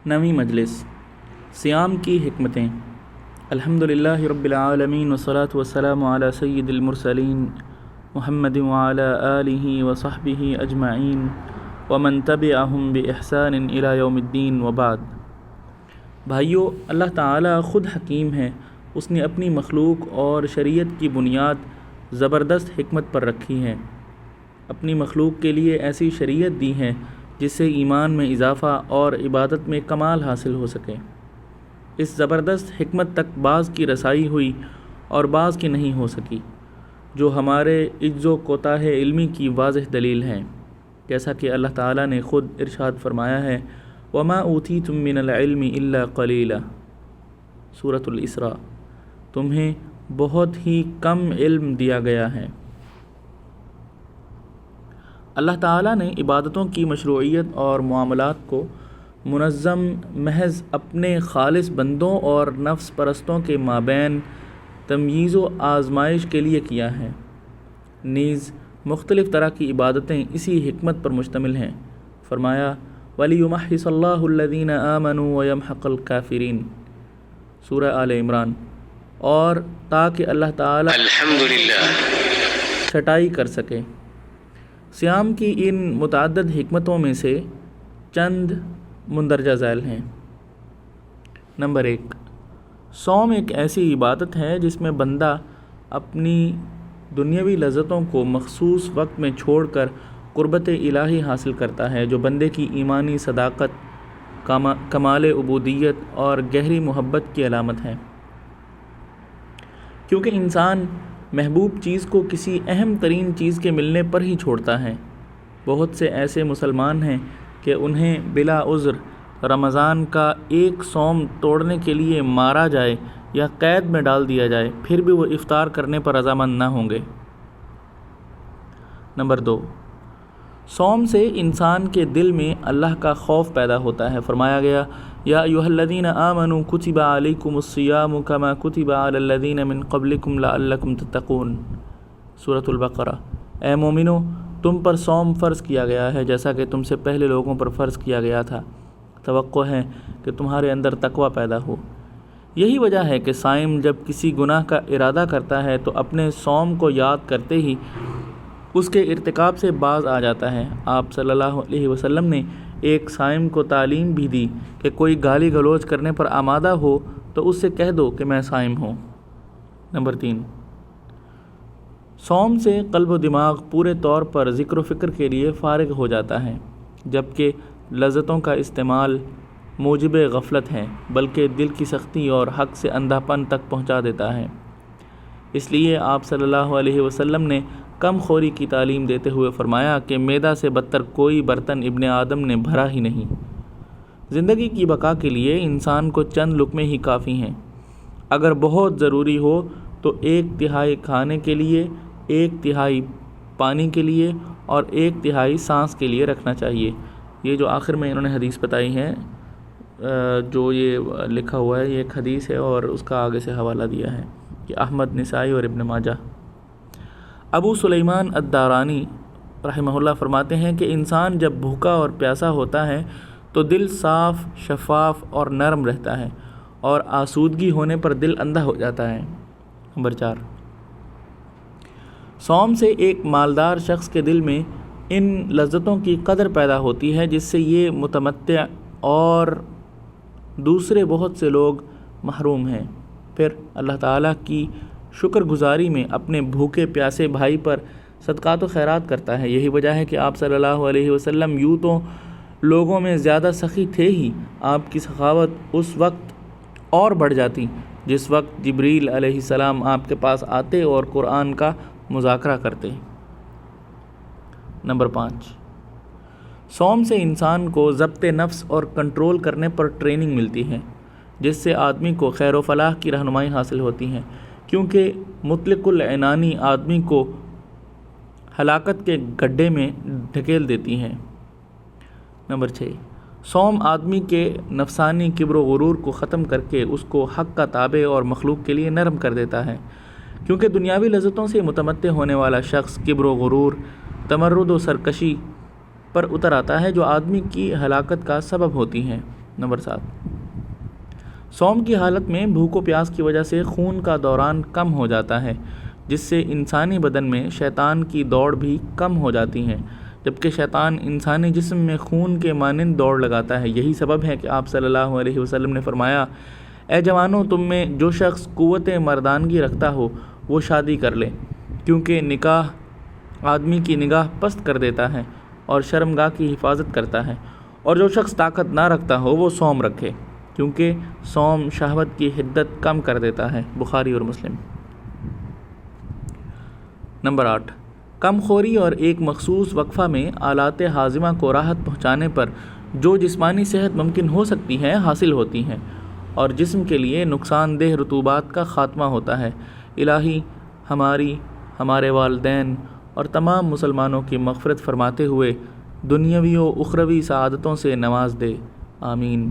نویں مجلس صیام کی حکمتیں۔ الحمدللہ رب العالمین والصلاة والسلام علی سید المرسلین محمد وعلی آلہ وصحبہ اجمعین ومن تبعہم بإحسان الی یوم الدین وبعد۔ بھائیو، اللہ تعالیٰ خود حکیم ہے۔ اس نے اپنی مخلوق اور شریعت کی بنیاد زبردست حکمت پر رکھی ہے۔ اپنی مخلوق کے لیے ایسی شریعت دی ہے جس سے ایمان میں اضافہ اور عبادت میں کمال حاصل ہو سکے۔ اس زبردست حکمت تک بعض کی رسائی ہوئی اور بعض کی نہیں ہو سکی، جو ہمارے عجز و کوتاہ علمی کی واضح دلیل ہے، جیسا کہ اللہ تعالیٰ نے خود ارشاد فرمایا ہے وَمَا أُوتِيتُم مِّنَ الْعِلْمِ إِلَّا قَلِيلًا، سورۃ الاسراء۔ تمہیں بہت ہی کم علم دیا گیا ہے۔ اللہ تعالیٰ نے عبادتوں کی مشروعیت اور معاملات کو منظم محض اپنے خالص بندوں اور نفس پرستوں کے مابین تمییز و آزمائش کے لیے کیا ہے۔ نیز مختلف طرح کی عبادتیں اسی حکمت پر مشتمل ہیں۔ فرمایا وَلِيُمَحِّصَ اللَّهُ الَّذِينَ آمَنُوا وَيَمْحَقَ الْكَافِرِينَ، سورہ آل عمران، اور تاکہ اللہ تعالیٰ چھٹائی کر سکے۔ صیام کی ان متعدد حکمتوں میں سے چند مندرجہ ذیل ہیں۔ نمبر 1، صوم ایک ایسی عبادت ہے جس میں بندہ اپنی دنیاوی لذتوں کو مخصوص وقت میں چھوڑ کر قربت الہی حاصل کرتا ہے، جو بندے کی ایمانی صداقت، کمال عبودیت اور گہری محبت کی علامت ہے۔ کیونکہ انسان محبوب چیز کو کسی اہم ترین چیز کے ملنے پر ہی چھوڑتا ہے۔ بہت سے ایسے مسلمان ہیں کہ انہیں بلا عذر رمضان کا ایک صوم توڑنے کے لیے مارا جائے یا قید میں ڈال دیا جائے، پھر بھی وہ افطار کرنے پر رضامند نہ ہوں گے۔ نمبر 2، صوم سے انسان کے دل میں اللہ کا خوف پیدا ہوتا ہے۔ فرمایا گیا یا ایھا الذین آمنوا کتب علیکم الصیام کما کتب علی الذین من قبلکم لعلکم تتقون، سورۃ البقرہ۔ اے مومنو، تم پر صوم فرض کیا گیا ہے جیسا کہ تم سے پہلے لوگوں پر فرض کیا گیا تھا، توقع ہے کہ تمہارے اندر تقوی پیدا ہو۔ یہی وجہ ہے کہ صائم جب کسی گناہ کا ارادہ کرتا ہے تو اپنے صوم کو یاد کرتے ہی اس کے ارتکاب سے باز آ جاتا ہے۔ آپ صلی اللہ علیہ وسلم نے ایک صائم کو تعلیم بھی دی کہ کوئی گالی گلوچ کرنے پر آمادہ ہو تو اس سے کہہ دو کہ میں صائم ہوں۔ نمبر 3، صوم سے قلب و دماغ پورے طور پر ذکر و فکر کے لیے فارغ ہو جاتا ہے، جبکہ لذتوں کا استعمال موجب غفلت ہے، بلکہ دل کی سختی اور حق سے اندھا پن تک پہنچا دیتا ہے۔ اس لیے آپ صلی اللہ علیہ وسلم نے کم خوری کی تعلیم دیتے ہوئے فرمایا کہ معدہ سے بدتر کوئی برتن ابن آدم نے بھرا ہی نہیں۔ زندگی کی بقا کے لیے انسان کو چند لقمے ہی کافی ہیں۔ اگر بہت ضروری ہو تو 1/3 کھانے کے لیے، 1/3 پانی کے لیے اور 1/3 سانس کے لیے رکھنا چاہیے۔ یہ جو آخر میں انہوں نے حدیث بتائی ہے، جو یہ لکھا ہوا ہے، یہ ایک حدیث ہے اور اس کا آگے سے حوالہ دیا ہے کہ احمد، نسائی اور ابن ماجہ۔ ابو سلیمان الدارانی رحمہ اللہ فرماتے ہیں کہ انسان جب بھوکا اور پیاسا ہوتا ہے تو دل صاف، شفاف اور نرم رہتا ہے، اور آسودگی ہونے پر دل اندھا ہو جاتا ہے۔ نمبر 4، صوم سے ایک مالدار شخص کے دل میں ان لذتوں کی قدر پیدا ہوتی ہے جس سے یہ متمتع اور دوسرے بہت سے لوگ محروم ہیں۔ پھر اللہ تعالیٰ کی شکر گزاری میں اپنے بھوکے پیاسے بھائی پر صدقات و خیرات کرتا ہے۔ یہی وجہ ہے کہ آپ صلی اللہ علیہ وسلم یوں تو لوگوں میں زیادہ سخی تھے ہی، آپ کی سخاوت اس وقت اور بڑھ جاتی جس وقت جبریل علیہ السلام آپ کے پاس آتے اور قرآن کا مذاکرہ کرتے۔ نمبر 5، صوم سے انسان کو ضبط نفس اور کنٹرول کرنے پر ٹریننگ ملتی ہے، جس سے آدمی کو خیر و فلاح کی رہنمائی حاصل ہوتی ہے، کیونکہ مطلق العنانی آدمی کو ہلاکت کے گڈھے میں ڈھکیل دیتی ہے۔ نمبر 6، صوم آدمی کے نفسانی کبر و غرور کو ختم کر کے اس کو حق کا تابع اور مخلوق کے لیے نرم کر دیتا ہے، کیونکہ دنیاوی لذتوں سے متمتع ہونے والا شخص کبر و غرور، تمرد و سرکشی پر اتر آتا ہے، جو آدمی کی ہلاکت کا سبب ہوتی ہیں۔ نمبر 7، صوم کی حالت میں بھوک و پیاس کی وجہ سے خون کا دوران کم ہو جاتا ہے، جس سے انسانی بدن میں شیطان کی دوڑ بھی کم ہو جاتی ہے، جبکہ شیطان انسانی جسم میں خون کے مانند دوڑ لگاتا ہے۔ یہی سبب ہے کہ آپ صلی اللہ علیہ وسلم نے فرمایا، اے جوانوں، تم میں جو شخص قوت مردانگی رکھتا ہو وہ شادی کر لے، کیونکہ نکاح آدمی کی نگاہ پست کر دیتا ہے اور شرمگاہ کی حفاظت کرتا ہے، اور جو شخص طاقت نہ رکھتا ہو وہ صوم رکھے، کیونکہ صوم شہوت کی حدت کم کر دیتا ہے۔ بخاری اور مسلم۔ نمبر 8، کم خوری اور ایک مخصوص وقفہ میں آلات ہاضمہ کو راحت پہنچانے پر جو جسمانی صحت ممکن ہو سکتی ہے حاصل ہوتی ہے، اور جسم کے لیے نقصان دہ رطوبات کا خاتمہ ہوتا ہے۔ الہی ہماری، ہمارے والدین اور تمام مسلمانوں کی مغفرت فرماتے ہوئے دنیاوی و اخروی سعادتوں سے نواز دے، آمین۔